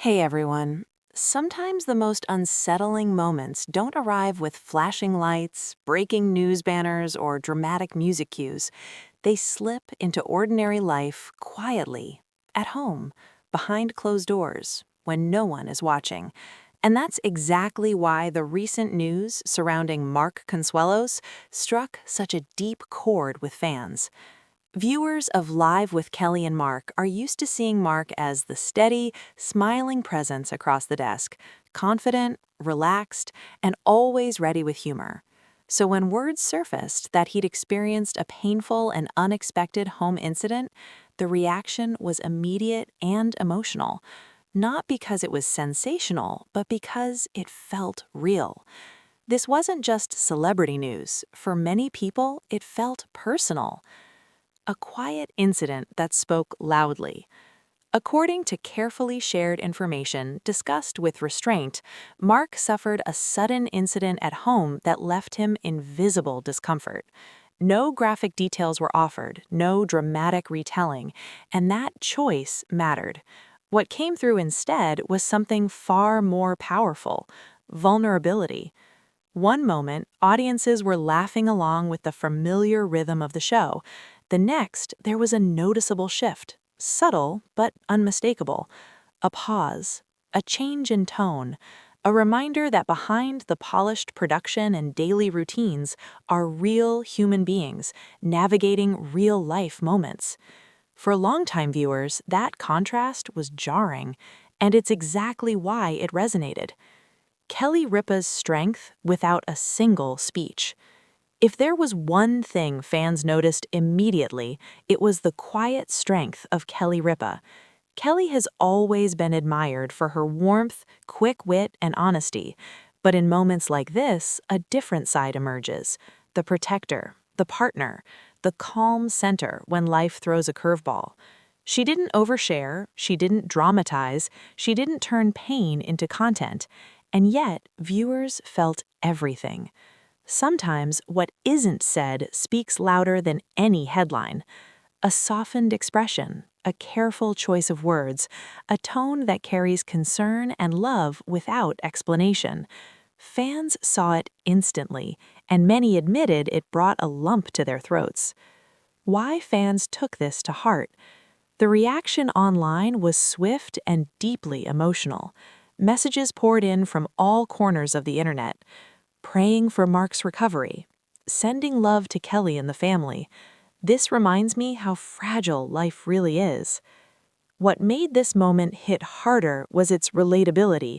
Hey everyone. Sometimes the most unsettling moments don't arrive with flashing lights, breaking news banners, or dramatic music cues. They slip into ordinary life quietly, at home, behind closed doors, when no one is watching. And that's exactly why the recent news surrounding Mark Consuelos struck such a deep chord with fans. Viewers of Live with Kelly and Mark are used to seeing Mark as the steady, smiling presence across the desk, confident, relaxed, and always ready with humor. So when words surfaced that he'd experienced a painful and unexpected home incident, the reaction was immediate and emotional. Not because it was sensational, but because it felt real. This wasn't just celebrity news. For many people, it felt personal. A quiet incident that spoke loudly. According to carefully shared information discussed with restraint, Mark suffered a sudden incident at home that left him in visible discomfort. No graphic details were offered, no dramatic retelling, and that choice mattered. What came through instead was something far more powerful: vulnerability. One moment, audiences were laughing along with the familiar rhythm of the show. The next, there was a noticeable shift, subtle but unmistakable. A pause, a change in tone, a reminder that behind the polished production and daily routines are real human beings navigating real-life moments. For longtime viewers, that contrast was jarring, and it's exactly why it resonated. Kelly Ripa's strength without a single speech. If there was one thing fans noticed immediately, it was the quiet strength of Kelly Ripa. Kelly has always been admired for her warmth, quick wit, and honesty. But in moments like this, a different side emerges: the protector, the partner, the calm center when life throws a curveball. She didn't overshare, she didn't dramatize, she didn't turn pain into content. And yet, viewers felt everything. Sometimes what isn't said speaks louder than any headline. A softened expression, a careful choice of words, a tone that carries concern and love without explanation. Fans saw it instantly, and many admitted it brought a lump to their throats. Why fans took this to heart? The reaction online was swift and deeply emotional. Messages poured in from all corners of the internet, praying for Mark's recovery, sending love to Kelly and the family. This reminds me how fragile life really is. What made this moment hit harder was its relatability: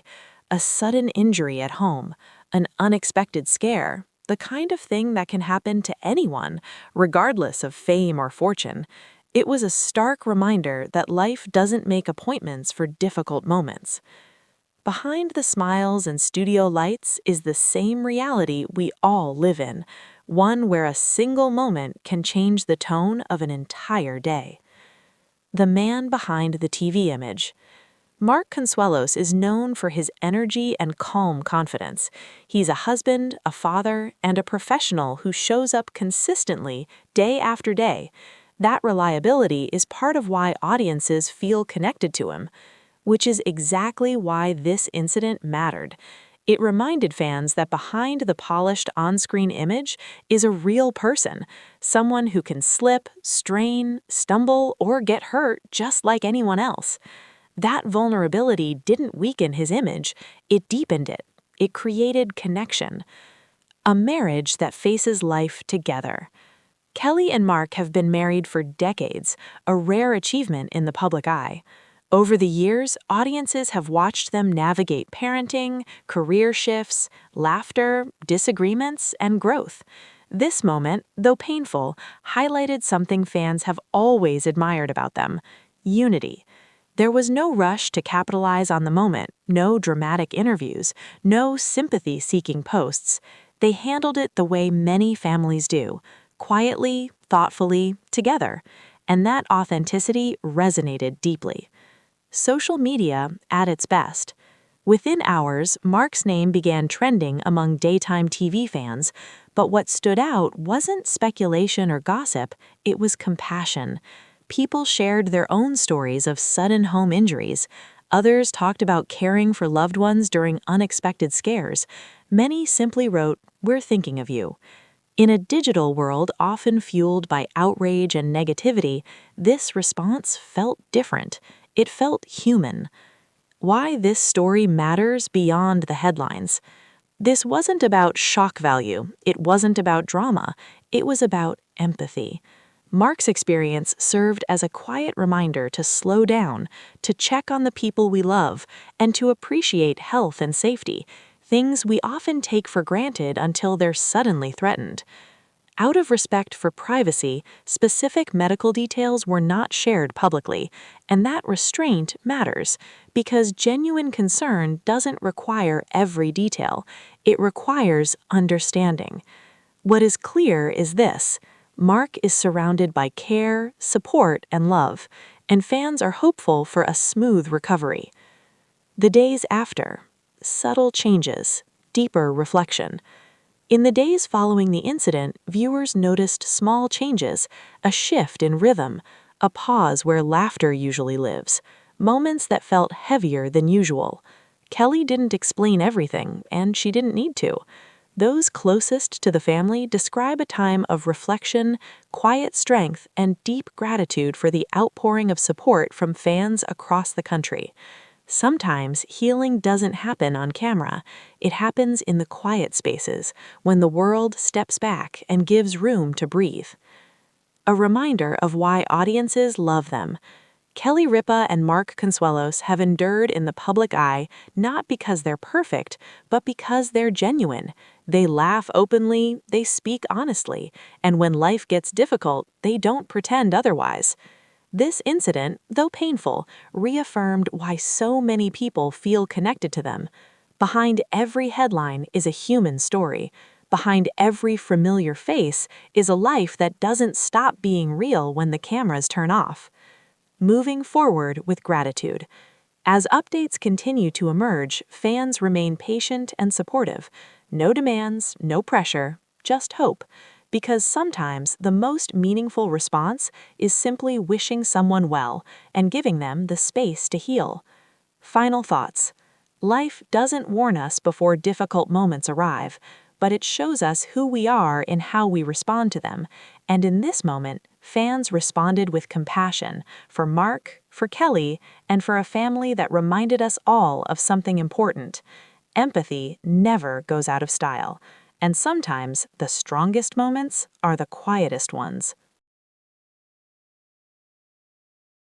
a sudden injury at home, an unexpected scare, the kind of thing that can happen to anyone, regardless of fame or fortune. It was a stark reminder that life doesn't make appointments for difficult moments. Behind the smiles and studio lights is the same reality we all live in, one where a single moment can change the tone of an entire day. The man behind the TV image. Mark Consuelos is known for his energy and calm confidence. He's a husband, a father, and a professional who shows up consistently day after day. That reliability is part of why audiences feel connected to him, which is exactly why this incident mattered. It reminded fans that behind the polished on-screen image is a real person, someone who can slip, strain, stumble, or get hurt just like anyone else. That vulnerability didn't weaken his image, it deepened it. It created connection. A marriage that faces life together. Kelly and Mark have been married for decades, a rare achievement in the public eye. Over the years, audiences have watched them navigate parenting, career shifts, laughter, disagreements, and growth. This moment, though painful, highlighted something fans have always admired about them: unity. There was no rush to capitalize on the moment, no dramatic interviews, no sympathy-seeking posts. They handled it the way many families do: quietly, thoughtfully, together. And that authenticity resonated deeply. Social media at its best. Within hours, Mark's name began trending among daytime TV fans, but what stood out wasn't speculation or gossip, it was compassion. People shared their own stories of sudden home injuries, Others talked about caring for loved ones during unexpected scares. Many simply wrote, "We're thinking of you." In a digital world often fueled by outrage and negativity, this response felt different. It felt human. Why this story matters beyond the headlines. This wasn't about shock value. It wasn't about drama. It was about empathy. Mark's experience served as a quiet reminder to slow down, to check on the people we love, and to appreciate health and safety, things we often take for granted until they're suddenly threatened. Out of respect for privacy, specific medical details were not shared publicly, and that restraint matters because genuine concern doesn't require every detail. It requires understanding. What is clear is this: Mark is surrounded by care, support, and love, and fans are hopeful for a smooth recovery. The days after: subtle changes, deeper reflection. In the days following the incident, viewers noticed small changes, a shift in rhythm, a pause where laughter usually lives, moments that felt heavier than usual. Kelly didn't explain everything, and she didn't need to. Those closest to the family describe a time of reflection, quiet strength, and deep gratitude for the outpouring of support from fans across the country. Sometimes healing doesn't happen on camera. It happens in the quiet spaces, when the world steps back and gives room to breathe. A reminder of why audiences love them. Kelly Ripa and Mark Consuelos have endured in the public eye not because they're perfect, but because they're genuine. They laugh openly, they speak honestly, and when life gets difficult, they don't pretend otherwise. This incident, though painful, reaffirmed why so many people feel connected to them. Behind every headline is a human story. Behind every familiar face is a life that doesn't stop being real when the cameras turn off. Moving forward with gratitude. As updates continue to emerge, fans remain patient and supportive. No demands, no pressure, just hope. Because sometimes the most meaningful response is simply wishing someone well and giving them the space to heal. Final thoughts. Life doesn't warn us before difficult moments arrive, but it shows us who we are in how we respond to them. And in this moment, fans responded with compassion for Mark, for Kelly, and for a family that reminded us all of something important. Empathy never goes out of style, and sometimes the strongest moments are the quietest ones.